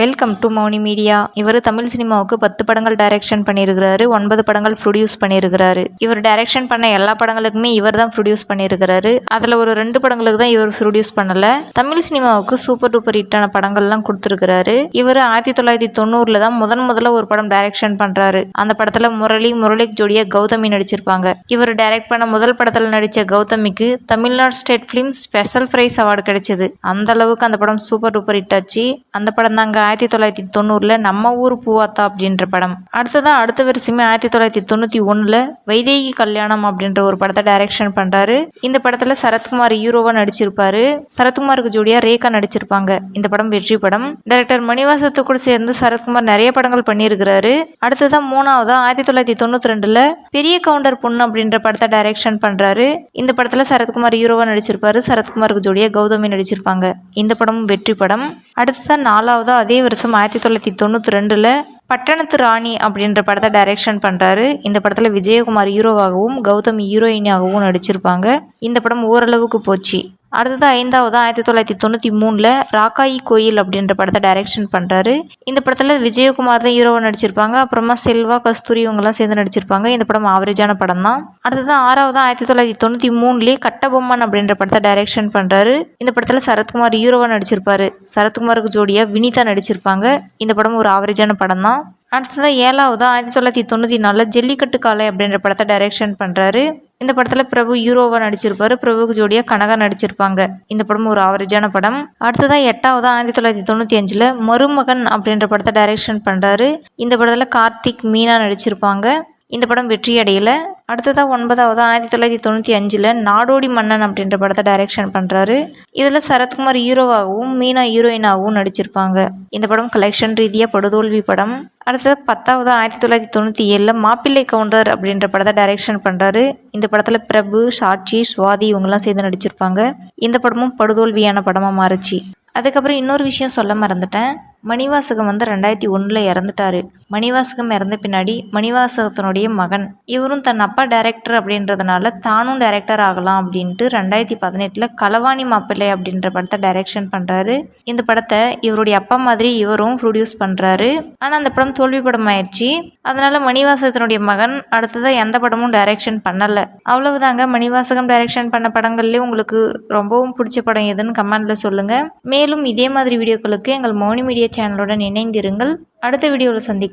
Welcome to Mouni media. இவர் தமிழ் சினிமாவுக்கு 10 படங்கள் டைரக்ஷன் பண்ணியிருக்கிறாரு, 9 படங்கள் ப்ரொடியூஸ் பண்ணியிருக்கிறாரு. இவர் டைரக்ஷன் பண்ண எல்லா படங்களுக்குமே இவர் தான் ப்ரொடியூஸ் பண்ணியிருக்கிறாரு. அதில் ஒரு 2 படங்களுக்கு தான் இவர் ப்ரொடியூஸ் பண்ணல. தமிழ் சினிமாவுக்கு சூப்பர் டூப்பர் ஹிட்டான படங்கள்லாம் கொடுத்துருக்கிறாரு. இவர் 1990 தான் முதல்ல ஒரு படம் டைரக்ஷன் பண்றாரு. அந்த படத்துல முரளிக்கு ஜோடியா கௌதமி நடிச்சிருப்பாங்க. இவர் டைரக்ட் பண்ண முதல் படத்துல நடிச்ச கௌதமிக்கு Tamil Nadu state film special prize award கிடைச்சது. அந்த அளவுக்கு அந்த படம் சூப்பர் டூப்பர் ஹிட் ஆச்சு. அந்த படம் தாங்க 1990 நம்ம ஊர் பூவாத்தா அப்படின்ற படம். அடுத்த வருஷமே 1991 வைதேகி கல்யாணம் அப்படின்ற ஒரு படத்தை டைரக்ஷன் பண்றாரு. இந்த படத்துல சரத்குமார் ஹீரோவா நடிச்சிருப்பாரு. சரத்குமாருக்கு ஜோடியா ரேகா நடிச்சிருப்பாங்க. இந்த படம் வெற்றி படம். டைரக்டர் மணிவாசத்து கூட சேர்ந்து சரத்குமார் நிறைய படங்கள் பண்ணியிருக்கிறாரு. அடுத்ததான் 3ஆவதா 1992 பெரிய கவுண்டர் பொண்ணு அப்படின்ற படத்தை டைரக்ஷன் பண்றாரு. இந்த படத்துல சரத்குமார் ஹீரோவா நடிச்சிருப்பாரு. சரத்குமாருக்கு ஜோடியா கௌதமி நடிச்சிருப்பாங்க. இந்த படமும் வெற்றி படம். அடுத்ததான் 4ஆவதா அதே வருஷம் 1992 பட்டணத்து ராணி அப்படின்ற படத்தை டைரக்ஷன் பண்றாரு. இந்த படத்துல விஜயகுமார் ஹீரோவாகவும் கௌதமி ஹீரோயினாகவும் நடிச்சிருப்பாங்க. இந்த படம் ஓரளவுக்கு போச்சு. அடுத்தது 5ஆவதா 1993 ராக்காயி கோயில் அப்படின்ற படத்தை டைரக்ஷன் பண்றாரு. இந்த படத்துல விஜயகுமார் தான் ஹீரோவா நடிச்சிருப்பாங்க. அப்புறமா செல்வா, கஸ்தூரி இவங்கெல்லாம் சேர்ந்து நடிச்சிருப்பாங்க. இந்த படம் ஆவரேஜான படம் தான். அடுத்தது 6ஆவதா 1993 கட்டபொம்மன் அப்படின்ற படத்தை டைரக்ஷன் பண்றாரு. இந்த படத்துல சரத்குமார் ஹீரோவா நடிச்சிருப்பாரு. சரத்குமாருக்கு ஜோடியா வினிதா நடிச்சிருப்பாங்க. இந்த படம் ஒரு ஆவரேஜான படம் தான். அடுத்தது 7ஆவதா 1994 ஜல்லிக்கட்டு காளை அப்படின்ற படத்தை டைரக்ஷன் பண்றாரு. இந்த படத்துல பிரபு ஹீரோவா நடிச்சிருப்பாரு. பிரபுக்கு ஜோடியா கனகா நடிச்சிருப்பாங்க. இந்த படம் ஒரு ஆவரேஜான படம். அடுத்ததா 8ஆவதா 1995 மருமகன் அப்படின்ற படத்தை டைரக்ஷன் பண்றாரு. இந்த படத்துல கார்த்திக், மீனா நடிச்சிருப்பாங்க. இந்த படம் வெற்றி அடையல. அடுத்ததா 9ஆவதா 1995 நாடோடி மன்னன் அப்படின்ற படத்தை டைரக்ஷன் பண்றாரு. இதுல சரத்குமார் ஹீரோவாகவும் மீனா ஹீரோயினாகவும் நடிச்சிருப்பாங்க. இந்த படம் கலெக்ஷன் ரீதியா படுதோல்வி படம். அடுத்தது 10ஆவதா 1997 மாப்பிள்ளை கவுண்டர் அப்படின்ற படத்தை டைரக்ஷன் பண்றாரு. இந்த படத்துல பிரபு, சாட்சி, சுவாதி இவங்கெல்லாம் சேர்ந்து நடிச்சிருப்பாங்க. இந்த படமும் படுதோல்வியான படமா மாறுச்சு. அதுக்கப்புறம் இன்னொரு விஷயம் சொல்ல மறந்துட்டேன். மணிவாசகம் 2001 இறந்துட்டாரு. மணிவாசகம் இறந்த பின்னாடி மணிவாசகத்தினுடைய மகன் இவரும் தன் அப்பா டைரக்டர் அப்படின்றதுனால தானும் டைரக்டர் ஆகலாம் அப்படின்ட்டு 2018 களவாணி மாப்பிள்ளை அப்படின்ற படத்தை டைரக்ஷன் பண்றாரு. இந்த படத்தை இவருடைய அப்பா மாதிரி இவரும் ப்ரொடியூஸ் பண்றாரு. ஆனா அந்த படம் தோல்வி படம் ஆயிடுச்சு. அதனால மணிவாசகத்தினுடைய மகன் அடுத்ததா எந்த படமும் டைரக்ஷன் பண்ணல. அவ்வளவுதாங்க. மணிவாசகம் டைரக்ஷன் பண்ண படங்கள்லேயே உங்களுக்கு ரொம்பவும் பிடிச்ச படம் எதுன்னு கமெண்ட்ல சொல்லுங்க. மேலும் இதே மாதிரி வீடியோக்களுக்கு எங்கள் மௌனி மீடியா சேனலுடன் இணைந்திருங்கள். அடுத்த வீடியோவில் சந்திக்கலாம்.